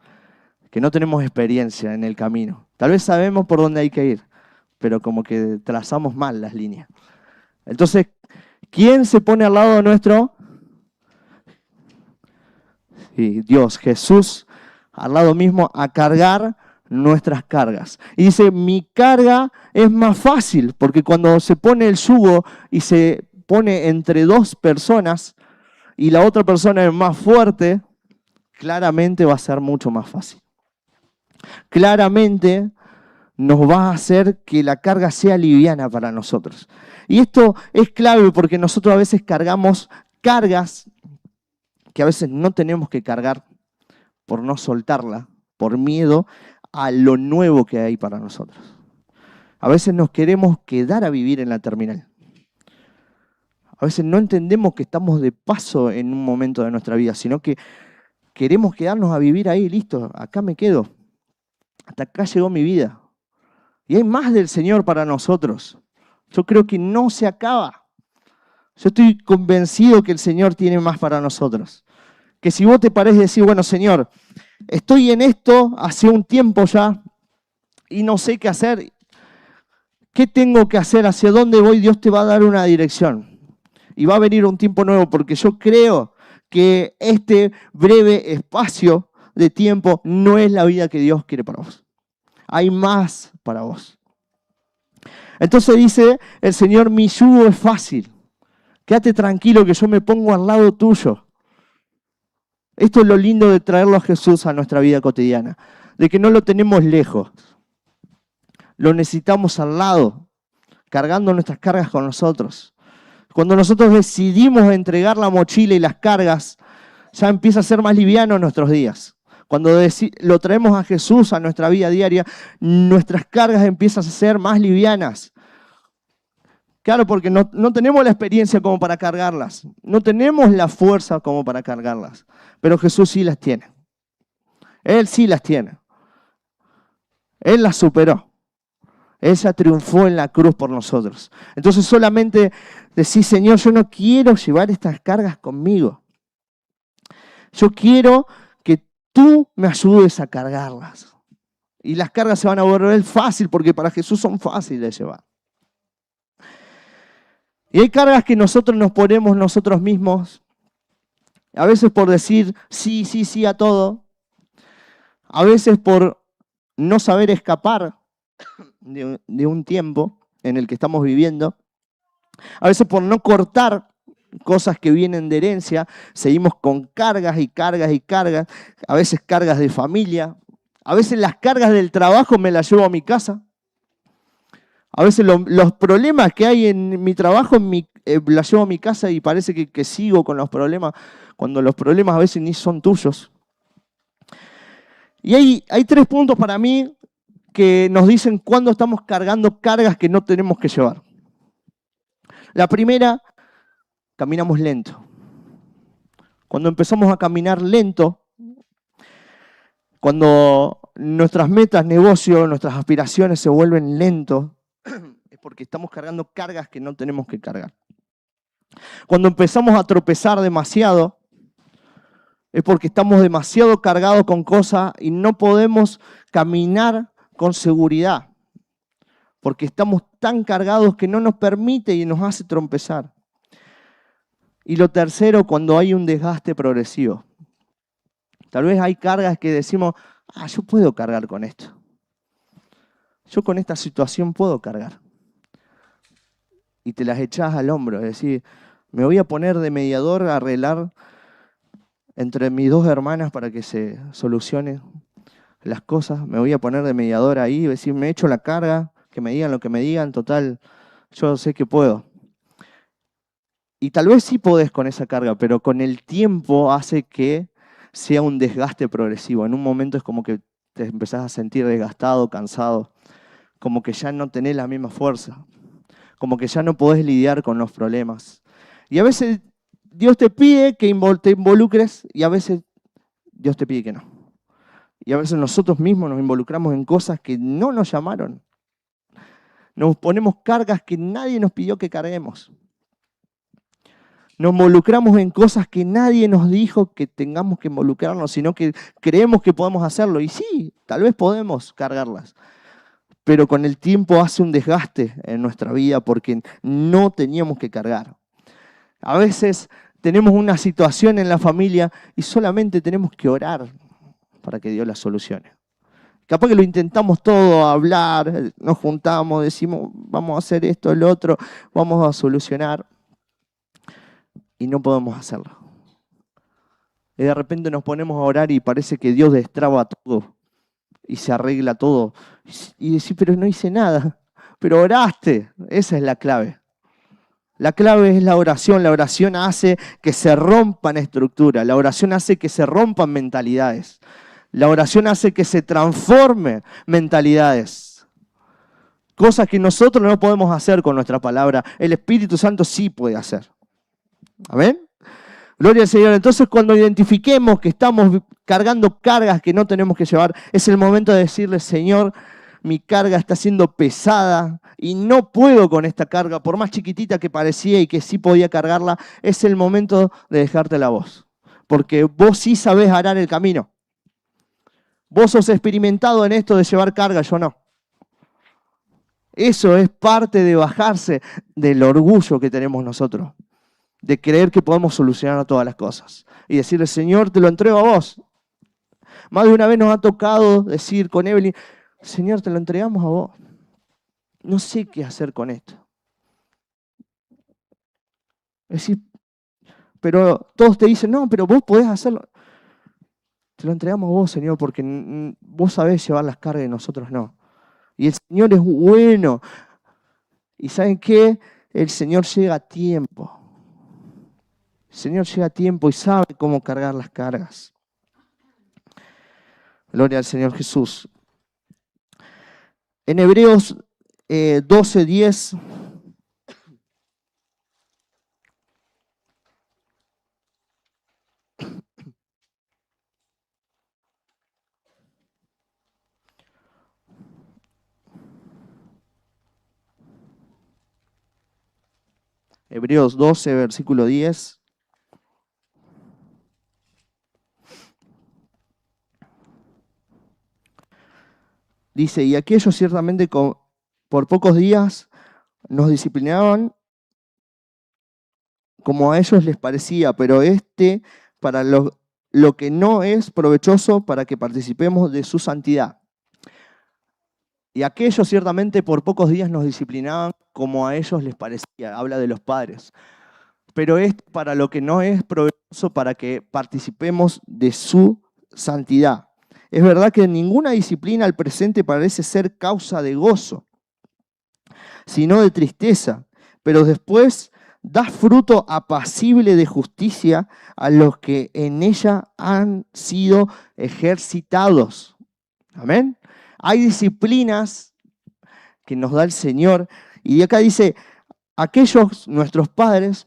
que no tenemos experiencia en el camino. Tal vez sabemos por dónde hay que ir, pero como que trazamos mal las líneas. Entonces, ¿quién se pone al lado nuestro? Sí, Dios, Jesús, al lado mismo a cargar nuestras cargas. Y dice, mi carga es más fácil, porque cuando se pone el yugo y se pone entre dos personas y la otra persona es más fuerte, claramente va a ser mucho más fácil. Claramente nos va a hacer que la carga sea liviana para nosotros. Y esto es clave porque nosotros a veces cargamos cargas que a veces no tenemos que cargar por no soltarla, por miedo a lo nuevo que hay para nosotros. A veces nos queremos quedar a vivir en la terminal. A veces no entendemos que estamos de paso en un momento de nuestra vida, sino que queremos quedarnos a vivir ahí, listo, acá me quedo. Hasta acá llegó mi vida. Y hay más del Señor para nosotros. Yo creo que no se acaba. Yo estoy convencido que el Señor tiene más para nosotros. Que si vos te parés y decís, bueno, Señor, estoy en esto hace un tiempo ya y no sé qué hacer. ¿Qué tengo que hacer? ¿Hacia dónde voy? Dios te va a dar una dirección. Y va a venir un tiempo nuevo, porque yo creo que este breve espacio de tiempo no es la vida que Dios quiere para vos. Hay más para vos. Entonces dice el Señor, mi yugo es fácil. Quédate tranquilo que yo me pongo al lado tuyo. Esto es lo lindo de traerlo a Jesús a nuestra vida cotidiana, de que no lo tenemos lejos. Lo necesitamos al lado, cargando nuestras cargas con nosotros. Cuando nosotros decidimos entregar la mochila y las cargas, ya empieza a ser más liviano nuestros días. Cuando lo traemos a Jesús a nuestra vida diaria, nuestras cargas empiezan a ser más livianas. Claro, porque no tenemos la experiencia como para cargarlas. No tenemos la fuerza como para cargarlas. Pero Jesús sí las tiene. Él sí las tiene. Él las superó. Él ya triunfó en la cruz por nosotros. Entonces solamente decir, Señor, yo no quiero llevar estas cargas conmigo. Yo quiero que tú me ayudes a cargarlas. Y las cargas se van a volver fácil porque para Jesús son fáciles de llevar. Y hay cargas que nosotros nos ponemos nosotros mismos, a veces por decir sí, sí, sí a todo, a veces por no saber escapar de un tiempo en el que estamos viviendo, a veces por no cortar cosas que vienen de herencia, seguimos con cargas y cargas y cargas, a veces cargas de familia, a veces las cargas del trabajo me las llevo a mi casa. A veces los problemas que hay en mi trabajo las llevo a mi casa y parece que sigo con los problemas, cuando los problemas a veces ni son tuyos. Y hay 3 puntos para mí que nos dicen cuándo estamos cargando cargas que no tenemos que llevar. La primera, caminamos lento. Cuando empezamos a caminar lento, cuando nuestras metas, negocios, nuestras aspiraciones se vuelven lentos, es porque estamos cargando cargas que no tenemos que cargar. Cuando empezamos a tropezar demasiado, es porque estamos demasiado cargados con cosas y no podemos caminar con seguridad, porque estamos tan cargados que no nos permite y nos hace tropezar. Y lo tercero, cuando hay un desgaste progresivo. Tal vez hay cargas que decimos, yo puedo cargar con esto. Yo con esta situación puedo cargar. Y te las echás al hombro, es decir, me voy a poner de mediador a arreglar entre mis 2 hermanas para que se solucionen las cosas. Me voy a poner de mediador ahí, decir, me echo la carga, que me digan lo que me digan, total, yo sé que puedo. Y tal vez sí podés con esa carga, pero con el tiempo hace que sea un desgaste progresivo. En un momento es como que te empezás a sentir desgastado, cansado, como que ya no tenés la misma fuerza, como que ya no podés lidiar con los problemas. Y a veces Dios te pide que te involucres y a veces Dios te pide que no. Y a veces nosotros mismos nos involucramos en cosas que no nos llamaron. Nos ponemos cargas que nadie nos pidió que carguemos. Nos involucramos en cosas que nadie nos dijo que tengamos que involucrarnos, sino que creemos que podemos hacerlo. Y sí, tal vez podemos cargarlas. Pero con el tiempo hace un desgaste en nuestra vida porque no teníamos que cargar. A veces tenemos una situación en la familia y solamente tenemos que orar para que Dios la solucione. Capaz que lo intentamos todo, hablar, nos juntamos, decimos, vamos a hacer esto, el otro, vamos a solucionar. Y no podemos hacerlo. Y de repente nos ponemos a orar y parece que Dios destraba todo y se arregla todo. Y decís, pero no hice nada. Pero oraste. Esa es la clave. La clave es la oración. La oración hace que se rompan estructuras. La oración hace que se rompan mentalidades. La oración hace que se transformen mentalidades. Cosas que nosotros no podemos hacer con nuestra palabra. El Espíritu Santo sí puede hacer. ¿Amén? Gloria al Señor. Entonces, cuando identifiquemos que estamos cargando cargas que no tenemos que llevar, es el momento de decirle, Señor, mi carga está siendo pesada y no puedo con esta carga, por más chiquitita que parecía y que sí podía cargarla, es el momento de dejarte la voz. Porque vos sí sabés arar el camino. Vos sos experimentado en esto de llevar carga, yo no. Eso es parte de bajarse del orgullo que tenemos nosotros, de creer que podemos solucionar todas las cosas y decirle, Señor, te lo entrego a vos. Más de una vez nos ha tocado decir con Evelyn, Señor, te lo entregamos a vos. No sé qué hacer con esto. Es decir, pero todos te dicen, no, pero vos podés hacerlo. Te lo entregamos a vos, Señor, porque vos sabés llevar las cargas y nosotros no. Y el Señor es bueno. ¿Y saben qué? El Señor llega a tiempo. El Señor llega a tiempo y sabe cómo cargar las cargas. Gloria al Señor Jesús. En Hebreos 12:10 Hebreos 12, versículo 10. Dice, y aquellos ciertamente por pocos días nos disciplinaban como a ellos les parecía, pero para lo que no es provechoso para que participemos de su santidad. Y aquellos ciertamente por pocos días nos disciplinaban como a ellos les parecía. Habla de los padres. Pero para lo que no es provechoso para que participemos de su santidad. Es verdad que ninguna disciplina al presente parece ser causa de gozo, sino de tristeza, pero después da fruto apacible de justicia a los que en ella han sido ejercitados. Amén. Hay disciplinas que nos da el Señor, y acá dice, aquellos, nuestros padres,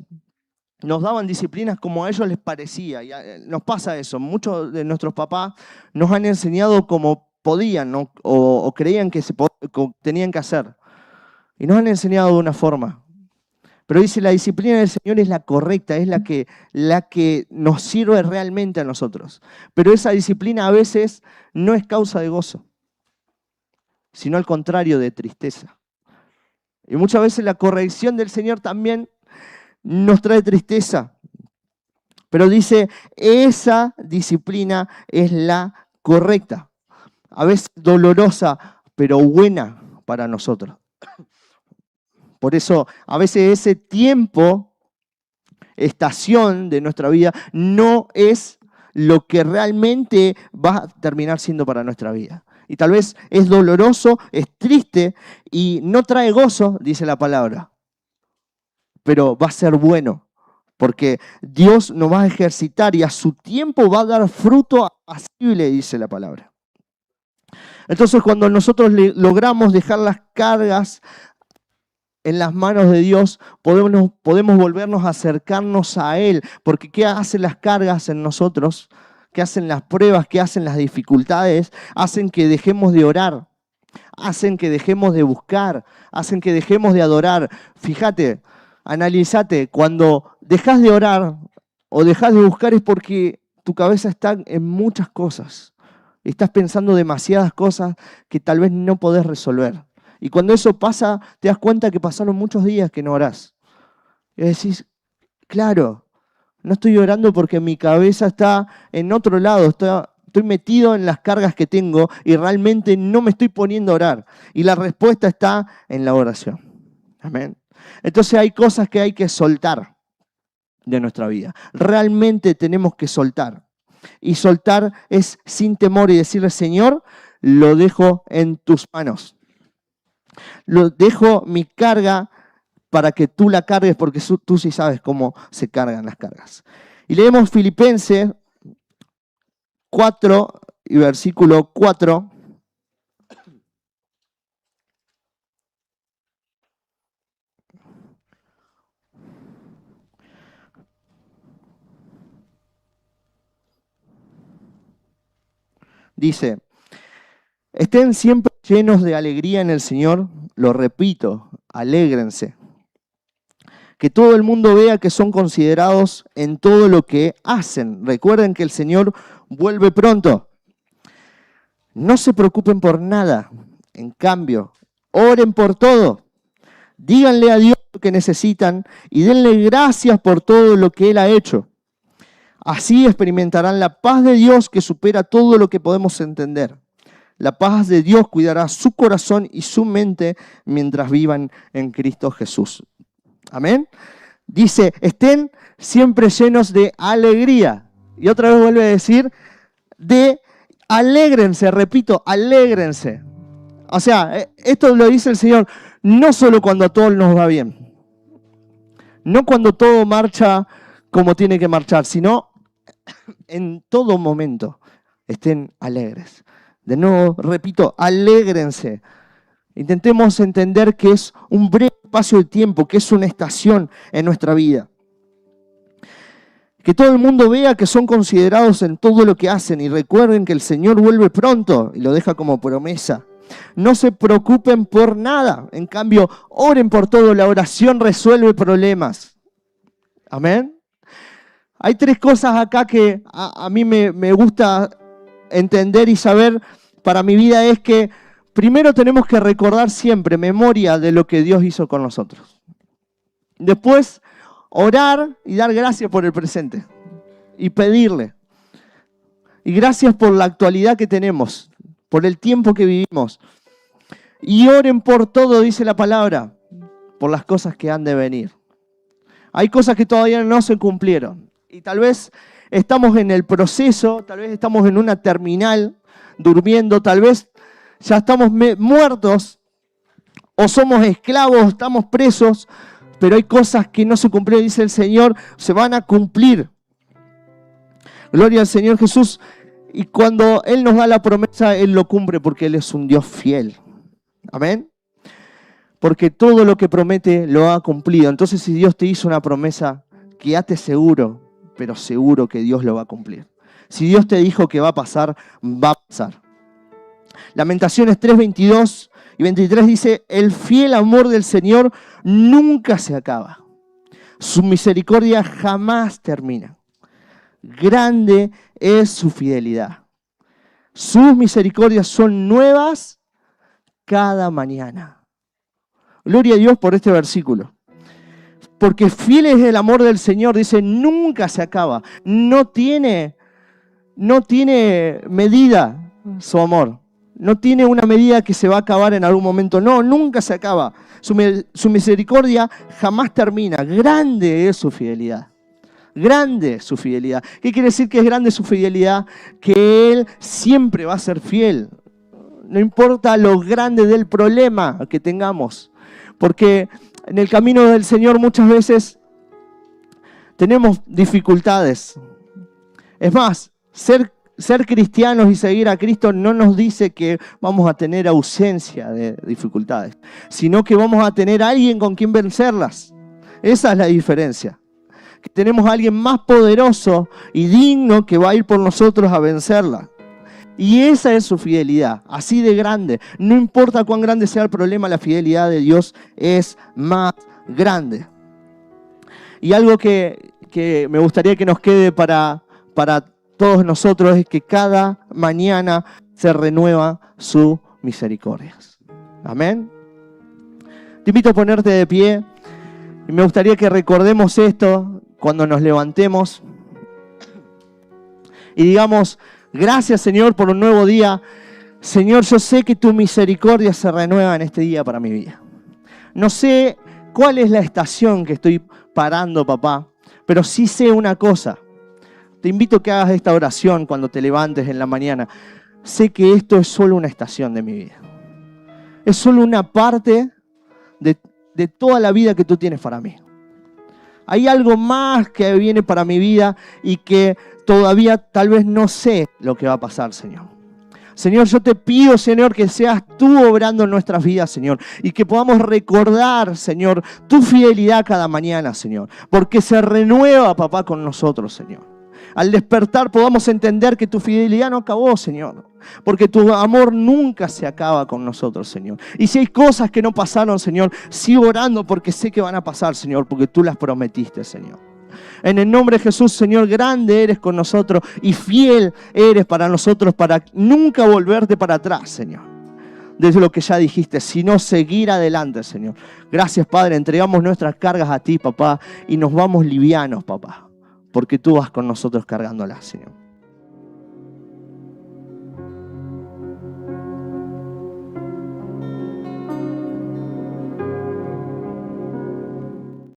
nos daban disciplinas como a ellos les parecía. Y nos pasa eso. Muchos de nuestros papás nos han enseñado como podían, ¿no? o creían que tenían que hacer. Y nos han enseñado de una forma. Pero dice, la disciplina del Señor es la correcta, es la que nos sirve realmente a nosotros. Pero esa disciplina a veces no es causa de gozo, sino al contrario, de tristeza. Y muchas veces la corrección del Señor también nos trae tristeza. Pero dice, esa disciplina es la correcta. A veces dolorosa, pero buena para nosotros. Por eso, a veces ese tiempo, estación de nuestra vida, no es lo que realmente va a terminar siendo para nuestra vida. Y tal vez es doloroso, es triste y no trae gozo, dice la palabra. Pero va a ser bueno, porque Dios nos va a ejercitar y a su tiempo va a dar fruto apacible, dice la palabra. Entonces, cuando nosotros logramos dejar las cargas en las manos de Dios, podemos volvernos a acercarnos a Él, porque ¿qué hacen las cargas en nosotros? ¿Qué hacen las pruebas? ¿Qué hacen las dificultades? Hacen que dejemos de orar, hacen que dejemos de buscar, hacen que dejemos de adorar. Fíjate, analízate, cuando dejas de orar o dejas de buscar es porque tu cabeza está en muchas cosas. Estás pensando demasiadas cosas que tal vez no podés resolver. Y cuando eso pasa, te das cuenta que pasaron muchos días que no orás. Y decís, claro, no estoy orando porque mi cabeza está en otro lado, estoy metido en las cargas que tengo y realmente no me estoy poniendo a orar. Y la respuesta está en la oración. Amén. Entonces hay cosas que hay que soltar de nuestra vida. Realmente tenemos que soltar. Y soltar es sin temor y decirle, Señor, lo dejo en tus manos. Lo dejo mi carga para que tú la cargues, porque tú sí sabes cómo se cargan las cargas. Y leemos Filipenses 4 y versículo 4. Dice, estén siempre llenos de alegría en el Señor, lo repito, alégrense. Que todo el mundo vea que son considerados en todo lo que hacen. Recuerden que el Señor vuelve pronto. No se preocupen por nada. En cambio, Oren por todo. Díganle a Dios lo que necesitan y denle gracias por todo lo que Él ha hecho. Así experimentarán la paz de Dios que supera todo lo que podemos entender. La paz de Dios cuidará su corazón y su mente mientras vivan en Cristo Jesús. Amén. Dice, estén siempre llenos de alegría. Y otra vez vuelve a decir, alégrense, repito, alégrense. O sea, esto lo dice el Señor no solo cuando a todos nos va bien, no cuando todo marcha como tiene que marchar, sino en todo momento estén alegres. De nuevo, repito, alégrense. Intentemos entender que es un breve espacio de tiempo, que es una estación en nuestra vida. Que todo el mundo vea que son considerados en todo lo que hacen y recuerden que el Señor vuelve pronto y lo deja como promesa. No se preocupen por nada, en cambio, oren por todo. La oración resuelve problemas. Amén. Hay tres cosas acá que a mí me gusta entender y saber para mi vida. Es que primero tenemos que recordar siempre memoria de lo que Dios hizo con nosotros. Después, orar y dar gracias por el presente y pedirle. Y gracias por la actualidad que tenemos, por el tiempo que vivimos. Y oren por todo, dice la palabra, por las cosas que han de venir. Hay cosas que todavía no se cumplieron. Y tal vez estamos en el proceso, tal vez estamos en una terminal, durmiendo, tal vez ya estamos muertos o somos esclavos, estamos presos, pero hay cosas que no se cumplieron, dice el Señor, se van a cumplir. Gloria al Señor Jesús. Y cuando Él nos da la promesa, Él lo cumple porque Él es un Dios fiel. Amén. Porque todo lo que promete lo ha cumplido. Entonces, si Dios te hizo una promesa, quédate seguro, pero seguro que Dios lo va a cumplir. Si Dios te dijo que va a pasar, va a pasar. Lamentaciones 3, 22 y 23 dice, el fiel amor del Señor nunca se acaba. Su misericordia jamás termina. Grande es su fidelidad. Sus misericordias son nuevas cada mañana. Gloria a Dios por este versículo. Porque fiel es el amor del Señor, dice, nunca se acaba. No tiene medida su amor. No tiene una medida que se va a acabar en algún momento. No, nunca se acaba. Su misericordia jamás termina. Grande es su fidelidad. Grande su fidelidad. ¿Qué quiere decir que es grande su fidelidad? Que Él siempre va a ser fiel. No importa lo grande del problema que tengamos. Porque en el camino del Señor muchas veces tenemos dificultades. Es más, ser cristianos y seguir a Cristo no nos dice que vamos a tener ausencia de dificultades, sino que vamos a tener a alguien con quien vencerlas. Esa es la diferencia. Que tenemos a alguien más poderoso y digno que va a ir por nosotros a vencerla. Y esa es su fidelidad, así de grande. No importa cuán grande sea el problema, la fidelidad de Dios es más grande. Y algo que me gustaría que nos quede para todos nosotros es que cada mañana se renueva su misericordia. Amén. Te invito a ponerte de pie y me gustaría que recordemos esto cuando nos levantemos y digamos, gracias Señor por un nuevo día. Señor, yo sé que tu misericordia se renueva en este día para mi vida. No sé cuál es la estación que estoy parando, papá, pero sí sé una cosa. Te invito a que hagas esta oración cuando te levantes en la mañana. Sé que esto es solo una estación de mi vida. Es solo una parte de toda la vida que tú tienes para mí. Hay algo más que viene para mi vida y que todavía tal vez no sé lo que va a pasar, Señor. Señor, yo te pido, Señor, que seas tú obrando en nuestras vidas, Señor, y que podamos recordar, Señor, tu fidelidad cada mañana, Señor, porque se renueva, papá, con nosotros, Señor. Al despertar podamos entender que tu fidelidad no acabó, Señor, porque tu amor nunca se acaba con nosotros, Señor. Y si hay cosas que no pasaron, Señor, sigo orando porque sé que van a pasar, Señor, porque tú las prometiste, Señor. En el nombre de Jesús, Señor, grande eres con nosotros y fiel eres para nosotros para nunca volverte para atrás, Señor. de lo que ya dijiste, sino seguir adelante, Señor. Gracias, Padre. Entregamos nuestras cargas a ti, papá, y nos vamos livianos, papá, porque tú vas con nosotros cargándolas, Señor.